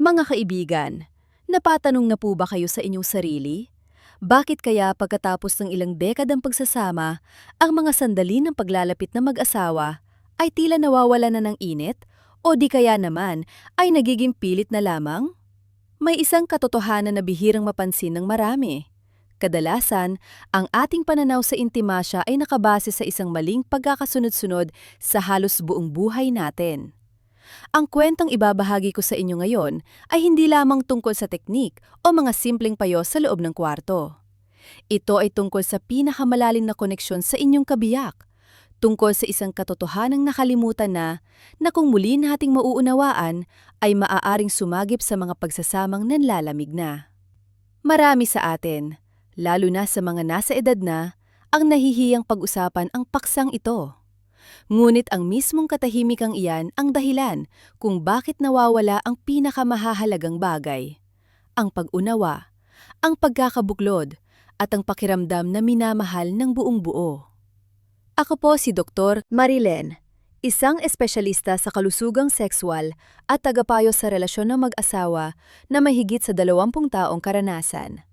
Mga kaibigan, napatanong na po ba kayo sa inyong sarili? Bakit kaya pagkatapos ng ilang dekadang pagsasama, ang mga sandali ng paglalapit na mag-asawa ay tila nawawala na ng init o di kaya naman ay nagiging pilit na lamang? May isang katotohanan na bihirang mapansin ng marami. Kadalasan, ang ating pananaw sa intimasya ay nakabase sa isang maling pagkakasunod-sunod sa halos buong buhay natin. Ang kwentong ibabahagi ko sa inyo ngayon ay hindi lamang tungkol sa teknik o mga simpleng payo sa loob ng kwarto. Ito ay tungkol sa pinakamalalim na koneksyon sa inyong kabiyak, tungkol sa isang katotohanang nakalimutan na kung muli nating mauunawaan ay maaaring sumagip sa mga pagsasamang nanlalamig na. Marami sa atin, lalo na sa mga nasa edad na, ang nahihiyang pag-usapan ang paksang ito. Ngunit ang mismong katahimikang iyan ang dahilan kung bakit nawawala ang pinakamahahalagang bagay. Ang pag-unawa, ang pagkakabuklod, at ang pakiramdam na minamahal ng buong buo. Ako po si Dr. Marilen, isang espesyalista sa kalusugang sexual at tagapayo sa relasyon ng mag-asawa na mahigit sa 20 taong karanasan.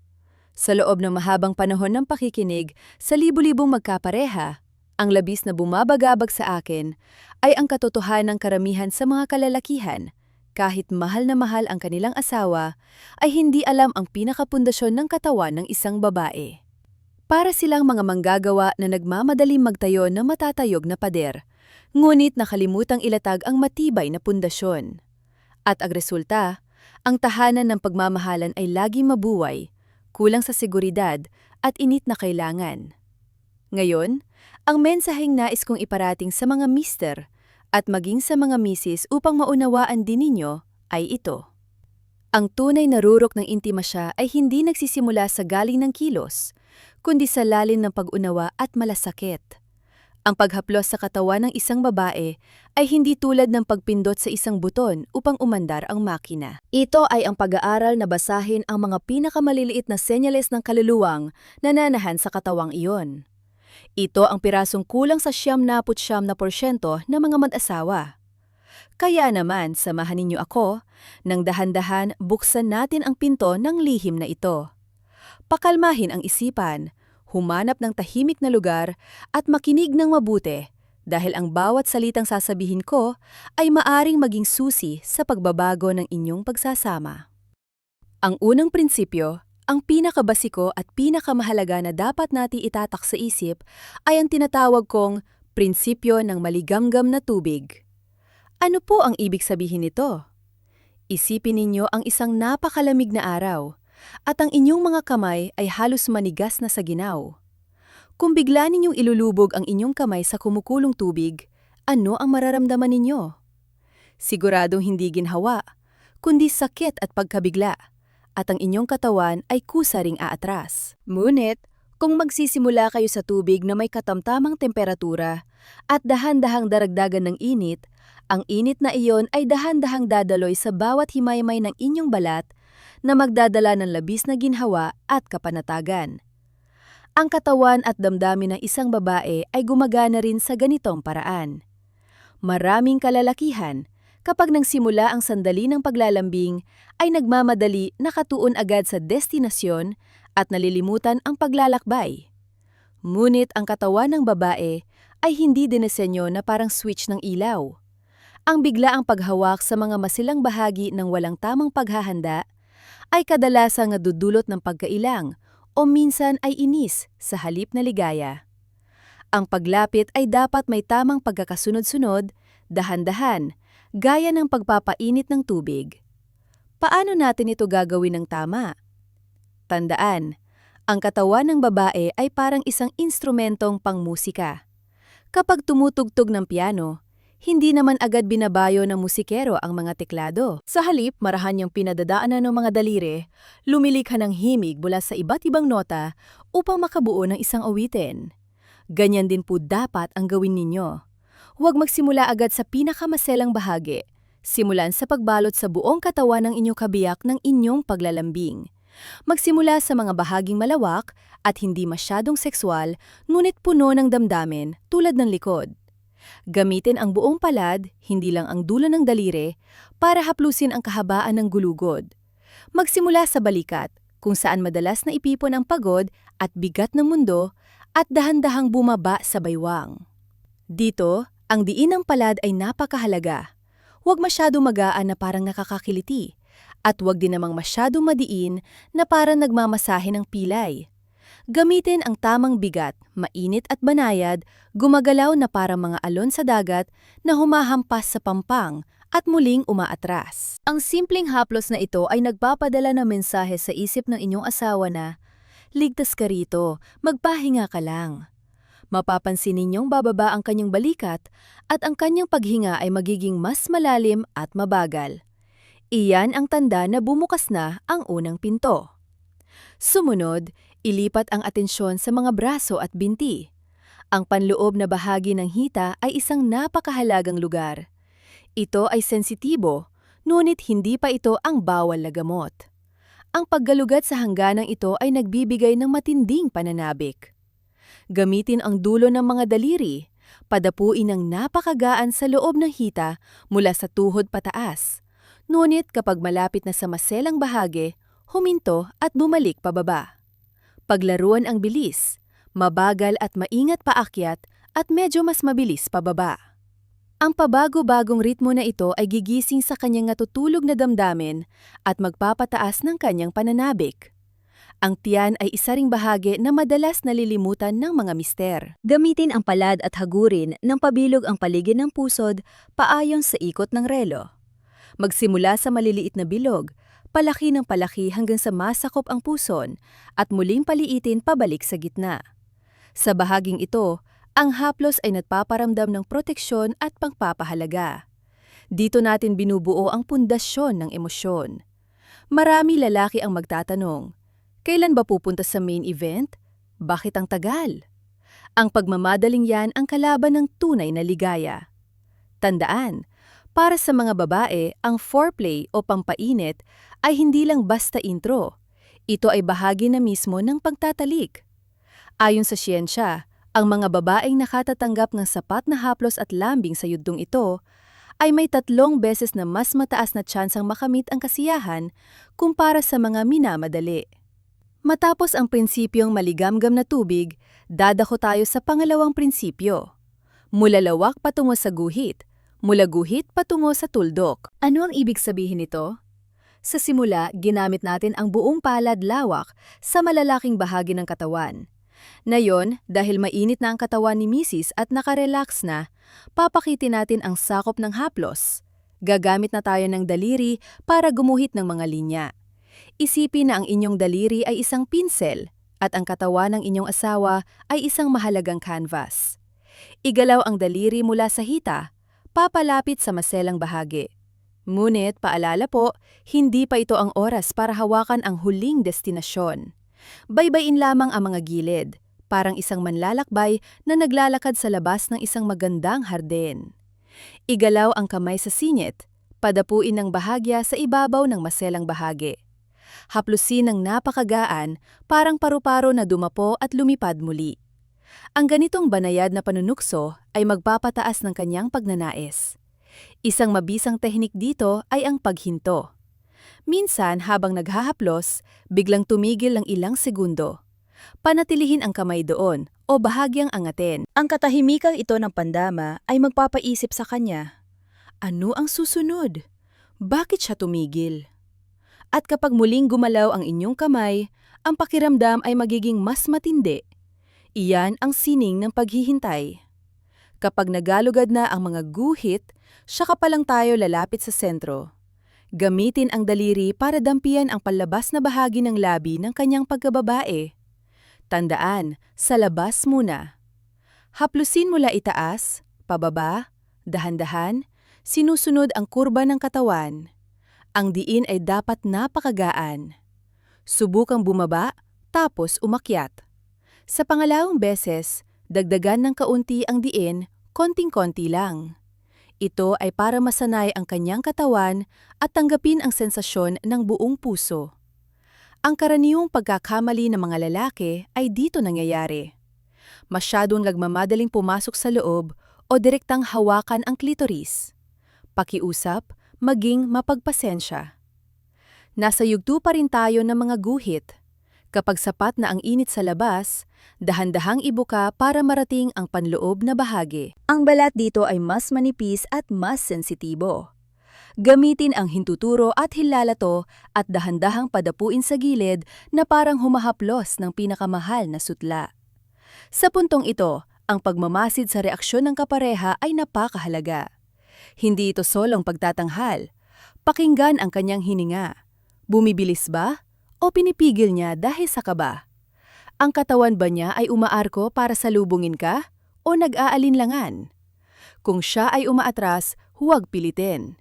Sa loob ng mahabang panahon ng pakikinig sa libu-libong magkapareha, ang labis na bumabagabag sa akin ay ang katotohanan ng karamihan sa mga kalalakihan, kahit mahal na mahal ang kanilang asawa, ay hindi alam ang pinakapundasyon ng katawan ng isang babae. Para silang mga manggagawa na nagmamadaling magtayo ng matatayog na pader, ngunit nakalimutang ilatag ang matibay na pundasyon. At ang resulta, ang tahanan ng pagmamahalan ay laging mabuway, kulang sa seguridad at init na kailangan. Ngayon, ang mensaheng nais kong iparating sa mga mister at maging sa mga misis upang maunawaan din ninyo ay ito. Ang tunay na rurok ng intimasya ay hindi nagsisimula sa galing ng kilos, kundi sa lalim ng pag-unawa at malasakit. Ang paghaplos sa katawan ng isang babae ay hindi tulad ng pagpindot sa isang buton upang umandar ang makina. Ito ay ang pag-aaral na basahin ang mga pinakamaliliit na senyales ng kaluluwang na nanahan sa katawang iyon. Ito ang pirasong kulang sa 99% ng mga mag-asawa. Kaya naman, samahan ninyo ako, nang dahan-dahan buksan natin ang pinto ng lihim na ito. Pakalmahin ang isipan, humanap ng tahimik na lugar at makinig ng mabuti dahil ang bawat salitang sasabihin ko ay maaring maging susi sa pagbabago ng inyong pagsasama. Ang unang prinsipyo, ang pinakabasiko at pinakamahalaga na dapat nating itatak sa isip ay ang tinatawag kong prinsipyo ng maligamgam na tubig. Ano po ang ibig sabihin nito? Isipin ninyo ang isang napakalamig na araw at ang inyong mga kamay ay halos manigas na sa ginaw. Kung bigla ninyong ilulubog ang inyong kamay sa kumukulong tubig, ano ang mararamdaman ninyo? Siguradong hindi ginhawa, kundi sakit at pagkabigla, at ang inyong katawan ay kusaring aatras. Ngunit, kung magsisimula kayo sa tubig na may katamtamang temperatura at dahan-dahang daragdagan ng init, ang init na iyon ay dahan-dahang dadaloy sa bawat himaymay ng inyong balat na magdadala ng labis na ginhawa at kapanatagan. Ang katawan at damdamin ng isang babae ay gumagana rin sa ganitong paraan. Maraming kalalakihan, kapag nagsimula ang sandali ng paglalambing, ay nagmamadali nakatuon agad sa destinasyon at nalilimutan ang paglalakbay. Ngunit ang katawan ng babae ay hindi dinesenyo na parang switch ng ilaw. Ang biglaang paghawak sa mga masilang bahagi ng walang tamang paghahanda ay kadalasang nadudulot ng pagkailang o minsan ay inis sa halip na ligaya. Ang paglapit ay dapat may tamang pagkakasunod-sunod, dahan-dahan, gaya ng pagpapainit ng tubig. Paano natin ito gagawin ng tama? Tandaan, ang katawan ng babae ay parang isang instrumentong pangmusika. Kapag tumutugtog ng piano, hindi naman agad binabayo ng musikero ang mga teklado. Sa halip, marahan niyang pinadadaanan ng mga daliri, lumilikha ng himig mula sa iba't ibang nota upang makabuo ng isang awitin. Ganyan din po dapat ang gawin ninyo. Huwag magsimula agad sa pinakamaselang bahagi. Simulan sa pagbalot sa buong katawan ng inyong kabiyak ng inyong paglalambing. Magsimula sa mga bahaging malawak at hindi masyadong sexual, ngunit puno ng damdamin tulad ng likod. Gamitin ang buong palad, hindi lang ang dulo ng daliri, para haplusin ang kahabaan ng gulugod. Magsimula sa balikat, kung saan madalas na ipipon ang pagod at bigat ng mundo, at dahan-dahang bumaba sa baywang. Dito, ang diin ng palad ay napakahalaga. Huwag masyado magaan na parang nakakakiliti, at huwag din namang masyado madiin na parang nagmamasahe ng pilay. Gamitin ang tamang bigat, mainit at banayad, gumagalaw na parang mga alon sa dagat na humahampas sa pampang at muling umaatras. Ang simpleng haplos na ito ay nagpapadala ng mensahe sa isip ng inyong asawa na, ligtas ka rito, magpahinga ka lang. Mapapansin ninyong bababa ang kanyang balikat at ang kanyang paghinga ay magiging mas malalim at mabagal. Iyan ang tanda na bumukas na ang unang pinto. Sumunod, ilipat ang atensyon sa mga braso at binti. Ang panloob na bahagi ng hita ay isang napakahalagang lugar. Ito ay sensitibo, ngunit hindi pa ito ang bawal na gamot. Ang paggalugat sa hangganang ito ay nagbibigay ng matinding pananabik. Gamitin ang dulo ng mga daliri, padapuin ng napakagaan sa loob ng hita mula sa tuhod pataas. Ngunit kapag malapit na sa maselang bahagi, huminto at bumalik pababa. Paglaruan ang bilis, mabagal at maingat paakyat at medyo mas mabilis pababa. Ang pabago-bagong ritmo na ito ay gigising sa kanyang natutulog na damdamin at magpapataas ng kanyang pananabik. Ang tiyan ay isa ring bahagi na madalas nalilimutan ng mga mister. Gamitin ang palad at hagurin ng pabilog ang paligid ng pusod paayon sa ikot ng relo. Magsimula sa maliliit na bilog, palaki ng palaki hanggang sa masakop ang puson at muling paliitin pabalik sa gitna. Sa bahaging ito, ang haplos ay nagpaparamdam ng proteksyon at pangpapahalaga. Dito natin binubuo ang pundasyon ng emosyon. Marami lalaki ang magtatanong, kailan ba pupunta sa main event? Bakit ang tagal? Ang pagmamadaling yan ang kalaban ng tunay na ligaya. Tandaan, para sa mga babae, ang foreplay o pampainit ay hindi lang basta intro. Ito ay bahagi na mismo ng pagtatalik. Ayon sa siyensya, ang mga babaeng nakatatanggap ng sapat na haplos at lambing sa yugtong ito ay may 3 beses na mas mataas na tsansang makamit ang kasiyahan kumpara sa mga minamadali. Matapos ang prinsipyong maligamgam na tubig, dadako tayo sa pangalawang prinsipyo. Mula lawak patungo sa guhit, mula guhit patungo sa tuldok. Ano ang ibig sabihin nito? Sa simula, ginamit natin ang buong palad lawak sa malalaking bahagi ng katawan. Ngayon, dahil mainit na ang katawan ni Mrs. at nakarelax na, papakitin natin ang sakop ng haplos. Gagamit na tayo ng daliri para gumuhit ng mga linya. Isipin na ang inyong daliri ay isang pinsel at ang katawan ng inyong asawa ay isang mahalagang canvas. Igalaw ang daliri mula sa hita, papalapit sa maselang bahagi. Ngunit paalala po, hindi pa ito ang oras para hawakan ang huling destinasyon. Baybayin lamang ang mga gilid, parang isang manlalakbay na naglalakad sa labas ng isang magandang hardin. Igalaw ang kamay sa singit, padapuin ng bahagya sa ibabaw ng maselang bahagi. Haplusin ng napakagaan, parang paru-paro na dumapo at lumipad muli. Ang ganitong banayad na panunukso ay magpapataas ng kanyang pagnanais. Isang mabisang tehnik dito ay ang paghinto. Minsan habang naghahaplos, biglang tumigil ng ilang segundo. Panatilihin ang kamay doon o bahagyang angatin. Ang katahimikang ito ng pandama ay magpapaisip sa kanya. Ano ang susunod? Bakit siya tumigil? At kapag muling gumalaw ang inyong kamay, ang pakiramdam ay magiging mas matindi. Iyan ang sining ng paghihintay. Kapag nagalugad na ang mga guhit, saka pa lang tayo lalapit sa sentro. Gamitin ang daliri para dampian ang palabas na bahagi ng labi ng kanyang pagkababae. Tandaan, sa labas muna. Haplusin mula itaas, pababa, dahan-dahan, sinusunod ang kurba ng katawan. Ang diin ay dapat napakagaan. Subukang bumaba, tapos umakyat. Sa pangalawang beses, dagdagan ng kaunti ang diin, konting-konti lang. Ito ay para masanay ang kanyang katawan at tanggapin ang sensasyon ng buong puso. Ang karaniwang pagkakamali ng mga lalaki ay dito nangyayari. Masyadong nagmamadaling pumasok sa loob o o direktang hawakan ang klitoris. Pakiusap, maging mapagpasensya. Nasa yugto pa rin tayo ng mga guhit. Kapag sapat na ang init sa labas, dahan-dahang ibuka para marating ang panloob na bahagi. Ang balat dito ay mas manipis at mas sensitibo. Gamitin ang hintuturo at hilalato at dahan-dahang padapuin sa gilid na parang humahaplos ng pinakamahal na sutla. Sa puntong ito, ang pagmamasid sa reaksyon ng kapareha ay napakahalaga. Hindi ito solong pagtatanghal. Pakinggan ang kanyang hininga. Bumibilis ba? O pinipigil niya dahil sa kaba? Ang katawan ba niya ay umaarko para salubungin ka? O nag-aalinlangan? Kung siya ay umaatras, huwag pilitin.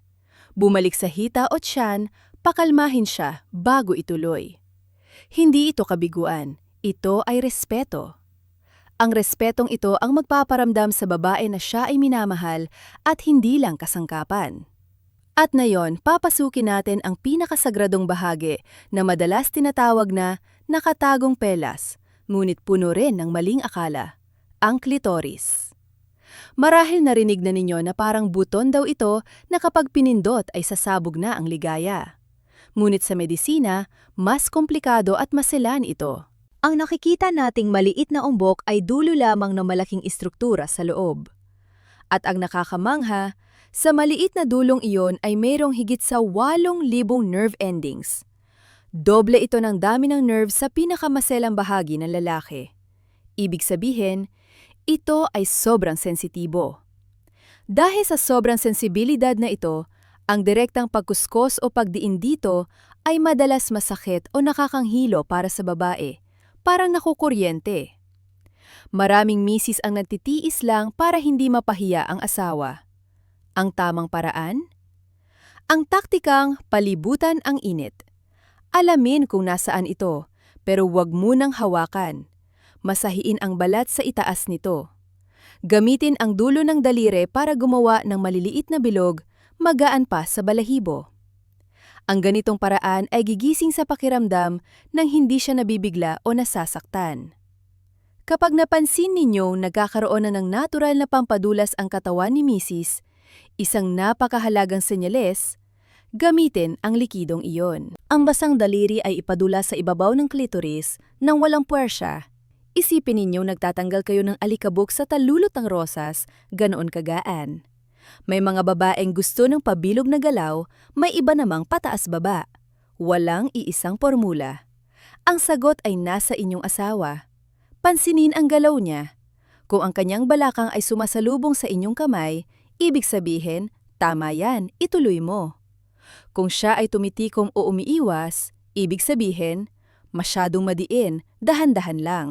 Bumalik sa hita o tiyan, pakalmahin siya bago ituloy. Hindi ito kabiguan, ito ay respeto. Ang respetong ito ang magpaparamdam sa babae na siya ay minamahal at hindi lang kasangkapan. At ngayon, papasukin natin ang pinakasagradong bahagi na madalas tinatawag na nakatagong pelas, ngunit puno rin ng maling akala, ang klitoris. Marahil narinig na ninyo na parang buton daw ito na kapag pinindot ay sasabog na ang ligaya. Ngunit sa medisina, mas komplikado at maselan ito. Ang nakikita nating maliit na umbok ay dulo lamang ng malaking istruktura sa loob. At ang nakakamangha, sa maliit na dulong iyon ay mayroong higit sa 8,000 nerve endings. Doble ito ng dami ng nerves sa pinakamaselang bahagi ng lalaki. Ibig sabihin, ito ay sobrang sensitibo. Dahil sa sobrang sensibilidad na ito, ang direktang pagkuskos o pagdiin dito ay madalas masakit o nakakanghilo para sa babae, parang nakukuryente. Maraming misis ang nagtitiis lang para hindi mapahiya ang asawa. Ang tamang paraan? Ang taktikang palibutan ang init. Alamin kung nasaan ito, pero huwag munang hawakan. Masahiin ang balat sa itaas nito. Gamitin ang dulo ng daliri para gumawa ng maliliit na bilog, magaan pa sa balahibo. Ang ganitong paraan ay gigising sa pakiramdam nang hindi siya nabibigla o nasasaktan. Kapag napansin ninyong nagkakaroon na ng natural na pampadulas ang katawan ni misis, isang napakahalagang senyales, gamitin ang likidong iyon. Ang basang daliri ay ipadula sa ibabaw ng klitoris nang walang puwersya. Isipin ninyong nagtatanggal kayo ng alikabok sa talulot ng rosas, ganoon kagaan. May mga babaeng gusto ng pabilog na galaw, may iba namang pataas-baba. Walang iisang formula. Ang sagot ay nasa inyong asawa. Pansinin ang galaw niya. Kung ang kanyang balakang ay sumasalubong sa inyong kamay, ibig sabihin, tama yan, ituloy mo. Kung siya ay tumitikom o umiiwas, ibig sabihin, masyadong madiin, dahan-dahan lang.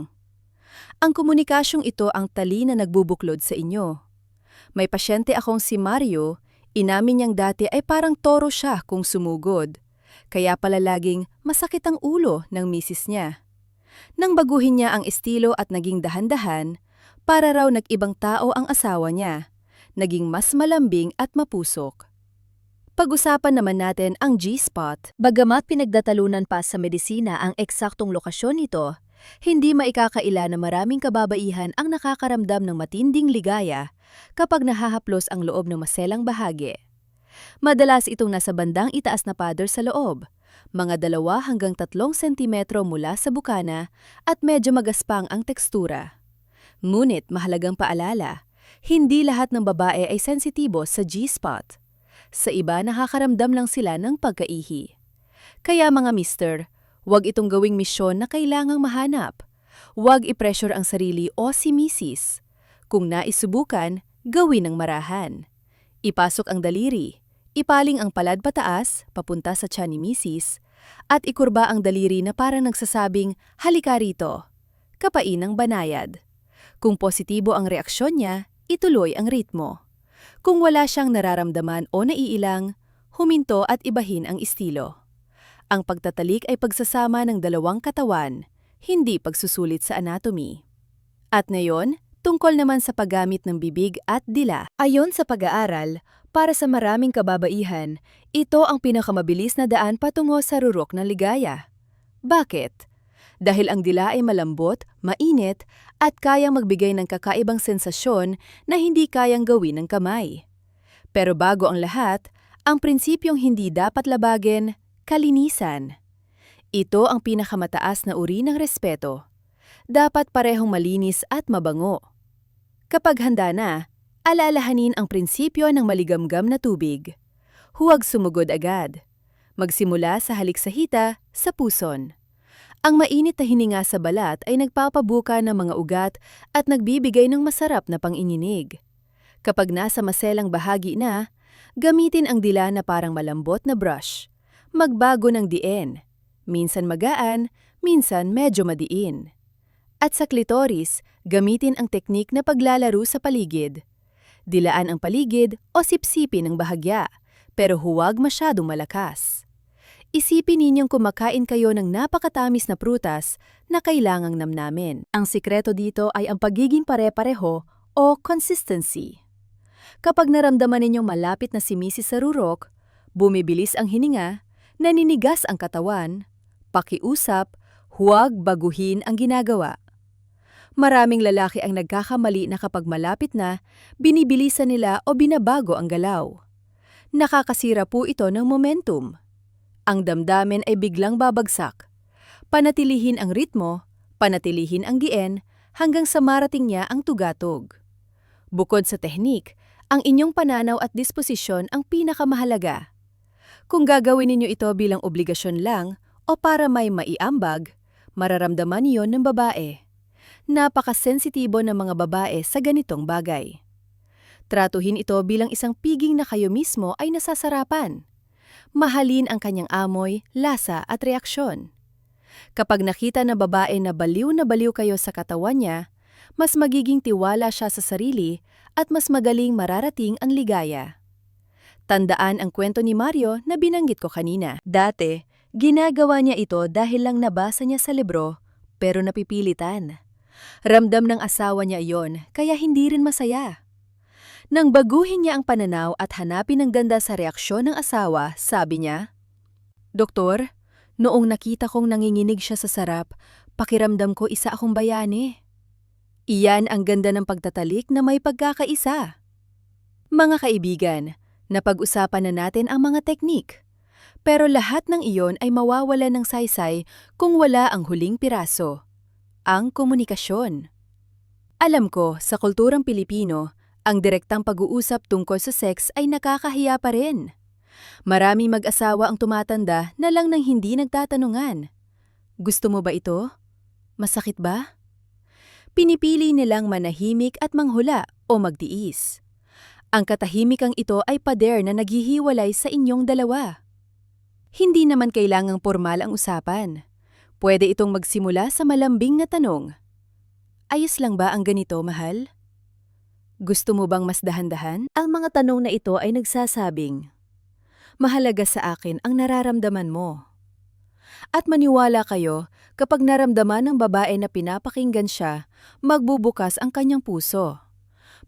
Ang komunikasyong ito ang tali na nagbubuklod sa inyo. May pasyente akong si Mario, inamin niyang dati ay parang toro siya kung sumugod. Kaya pala laging masakit ang ulo ng misis niya. Nang baguhin niya ang estilo at naging dahan-dahan, para raw nag-ibang tao ang asawa niya. Naging mas malambing at mapusok. Pag-usapan naman natin ang G-spot. Bagamat pinagdatalunan pa sa medisina ang eksaktong lokasyon nito, hindi maikakaila na maraming kababaihan ang nakakaramdam ng matinding ligaya kapag nahahaplos ang loob ng maselang bahagi. Madalas itong nasa bandang itaas na pader sa loob, mga 2 hanggang 3 sentimetro mula sa bukana at medyo magaspang ang tekstura. Ngunit mahalagang paalala, hindi lahat ng babae ay sensitibo sa G-spot. Sa iba nakakaramdam lang sila ng pagkaihi. Kaya mga mister, huwag itong gawing misyon na kailangang mahanap. Huwag i-pressure ang sarili o si misis. Kung naisubukan, gawin ng marahan. Ipasok ang daliri, ipaling ang palad pataas, papunta sa tiyan ni misis, at ikurba ang daliri na parang nagsasabing, halika rito. Kapain ng banayad. Kung positibo ang reaksyon niya, ituloy ang ritmo. Kung wala siyang nararamdaman o naiilang, huminto at ibahin ang estilo. Ang pagtatalik ay pagsasama ng 2 katawan, hindi pagsusulit sa anatomy. At ngayon, tungkol naman sa paggamit ng bibig at dila. Ayon sa pag-aaral, para sa maraming kababaihan, ito ang pinakamabilis na daan patungo sa rurok ng ligaya. Bakit? Dahil ang dila ay malambot, mainit, at kayang magbigay ng kakaibang sensasyon na hindi kayang gawin ng kamay. Pero bago ang lahat, ang prinsipyong hindi dapat labagin, kalinisan. Ito ang pinakamataas na uri ng respeto. Dapat parehong malinis at mabango. Kapag handa na, alalahanin ang prinsipyo ng maligamgam na tubig. Huwag sumugod agad. Magsimula sa halik sa hita, sa puson. Ang mainit na hininga sa balat ay nagpapabuka ng mga ugat at nagbibigay ng masarap na pang-ininig. Kapag nasa maselang bahagi na, gamitin ang dila na parang malambot na brush. Magbago ng diin. Minsan magaan, minsan medyo madiin. At sa klitoris, gamitin ang teknik na paglalaro sa paligid. Dilaan ang paligid o sipsipin ang bahagya, pero huwag masyadong malakas. Isipin ninyong kumakain kayo ng napakatamis na prutas na kailangang namnamin. Ang sikreto dito ay ang pagiging pare-pareho o consistency. Kapag naramdaman ninyong malapit na si Mrs. sa rurok, bumibilis ang hininga, naninigas ang katawan, pakiusap, huwag baguhin ang ginagawa. Maraming lalaki ang nagkakamali na kapag malapit na, binibilisan nila o binabago ang galaw. Nakakasira po ito ng momentum. Ang damdamin ay biglang babagsak. Panatilihin ang ritmo, panatilihin ang diin, hanggang sa marating niya ang tugatog. Bukod sa tehnik, ang inyong pananaw at disposisyon ang pinakamahalaga. Kung gagawin ninyo ito bilang obligasyon lang o para may maiambag, mararamdaman niyon ng babae. Napakasensitibo ng mga babae sa ganitong bagay. Tratuhin ito bilang isang piging na kayo mismo ay nasasarapan. Mahalin ang kanyang amoy, lasa at reaksyon. Kapag nakita ng babae na baliw kayo sa katawan niya, mas magiging tiwala siya sa sarili at mas magaling mararating ang ligaya. Tandaan ang kwento ni Mario na binanggit ko kanina. Dati, ginagawa niya ito dahil lang nabasa niya sa libro, pero napipilitan. Ramdam ng asawa niya iyon, kaya hindi rin masaya. Nang baguhin niya ang pananaw at hanapin ang ganda sa reaksyon ng asawa, sabi niya, "Doktor, noong nakita kong nanginginig siya sa sarap, pakiramdam ko isa akong bayani." Iyan ang ganda ng pagtatalik na may pagkakaisa. Mga kaibigan, napag-usapan na natin ang mga teknik. Pero lahat ng iyon ay mawawala ng saysay kung wala ang huling piraso, ang komunikasyon. Alam ko, sa kulturang Pilipino, ang direktang pag-uusap tungkol sa sex ay nakakahiya pa rin. Maraming mag-asawa ang tumatanda na lang nang hindi nagtatanungan. Gusto mo ba ito? Masakit ba? Pinipili nilang manahimik at manghula o magtiis. Ang katahimikang ito ay pader na naghihiwalay sa inyong dalawa. Hindi naman kailangang formal ang usapan. Pwede itong magsimula sa malambing na tanong. Ayos lang ba ang ganito, mahal? Gusto mo bang mas dahan-dahan? Ang mga tanong na ito ay nagsasabing, mahalaga sa akin ang nararamdaman mo. At maniwala kayo, kapag naramdaman ng babae na pinapakinggan siya, magbubukas ang kanyang puso.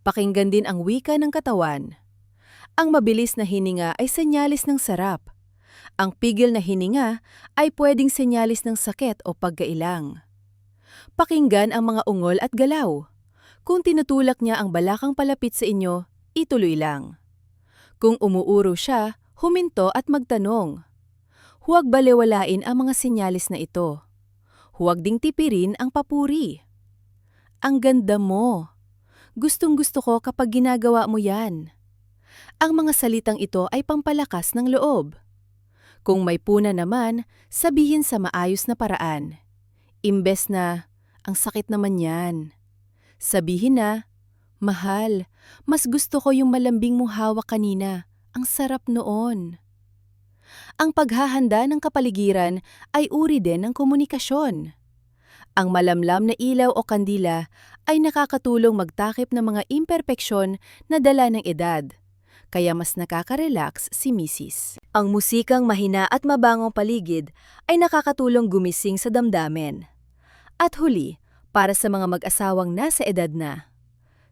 Pakinggan din ang wika ng katawan. Ang mabilis na hininga ay senyalis ng sarap. Ang pigil na hininga ay pwedeng senyalis ng sakit o pagkailang. Pakinggan ang mga ungol at galaw. Kung tinutulak niya ang balakang palapit sa inyo, ituloy lang. Kung umuuro siya, huminto at magtanong. Huwag balewalain ang mga senyalis na ito. Huwag ding tipirin ang papuri. Ang ganda mo. Gustong-gusto ko kapag ginagawa mo yan. Ang mga salitang ito ay pampalakas ng loob. Kung may puna naman, sabihin sa maayos na paraan. Imbes na, ang sakit naman yan. Sabihin na, mahal, mas gusto ko yung malambing mong hawak kanina. Ang sarap noon. Ang paghahanda ng kapaligiran ay uri din ng komunikasyon. Ang malamlam na ilaw o kandila ay nakakatulong magtakip ng mga imperpeksyon na dala ng edad. Kaya mas nakaka-relax si Mrs. Ang musikang mahina at mabangong paligid ay nakakatulong gumising sa damdamin. At huli, para sa mga mag-asawang nasa edad na,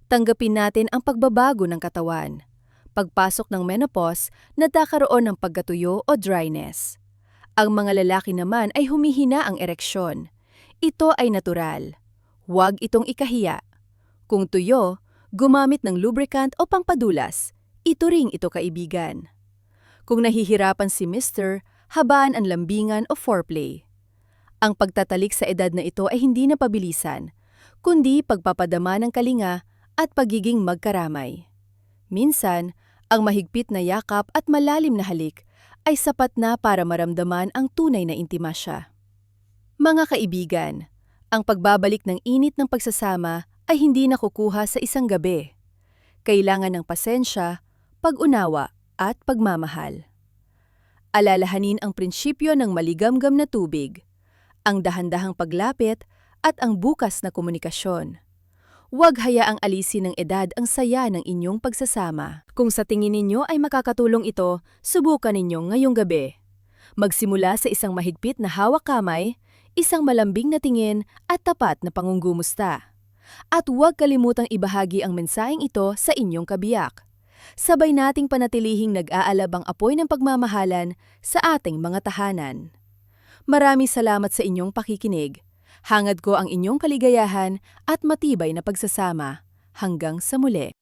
tanggapin natin ang pagbabago ng katawan. Pagpasok ng menopause, nagkakaroon ng pagkatuyo o dryness. Ang mga lalaki naman ay humihina ang ereksyon. Ito ay natural. Huwag itong ikahiya. Kung tuyo, gumamit ng lubricant o pampadulas. Ituring ito kaibigan. Kung nahihirapan si Mr., habaan ang lambingan o foreplay. Ang pagtatalik sa edad na ito ay hindi napabilisan, kundi pagpapadama ng kalinga at pagiging magkaramay. Minsan, ang mahigpit na yakap at malalim na halik ay sapat na para maramdaman ang tunay na intimasya. Mga kaibigan, ang pagbabalik ng init ng pagsasama ay hindi nakukuha sa isang gabi. Kailangan ng pasensya, pag-unawa at pagmamahal. Alalahanin ang prinsipyo ng maligamgam na tubig, ang dahan-dahang paglapit at ang bukas na komunikasyon. Huwag hayaang alisin ng edad ang saya ng inyong pagsasama. Kung sa tingin ninyo ay makakatulong ito, subukan ninyo ngayong gabi. Magsimula sa isang mahigpit na hawak kamay, isang malambing na tingin at tapat na pangungumusta. At huwag kalimutang ibahagi ang mensaheng ito sa inyong kabiyak. Sabay nating panatilihing nag-aalab ang apoy ng pagmamahalan sa ating mga tahanan. Maraming salamat sa inyong pakikinig. Hangad ko ang inyong kaligayahan at matibay na pagsasama. Hanggang sa muli.